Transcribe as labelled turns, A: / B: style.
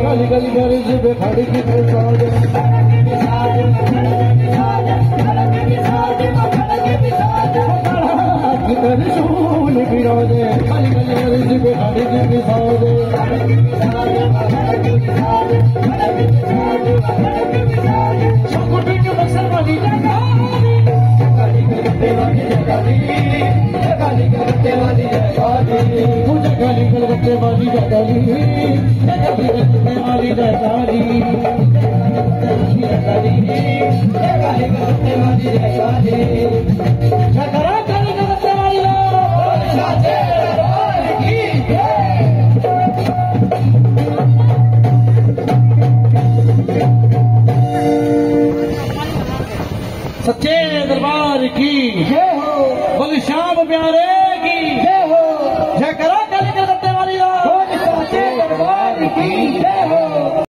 A: गली गली गर्ज पे खड़ी की सोन बिराजे गली गली गर्ज पे खड़ी की बिसाजे सबको बक्सर वाली मुझे गाली गलबत्ते वाली गाली वाली गाली झगड़ा गाली गलबत्ते वाली सच्चे दरबार की जय हो, बोले श्याम प्यारे की जय हो, जय करा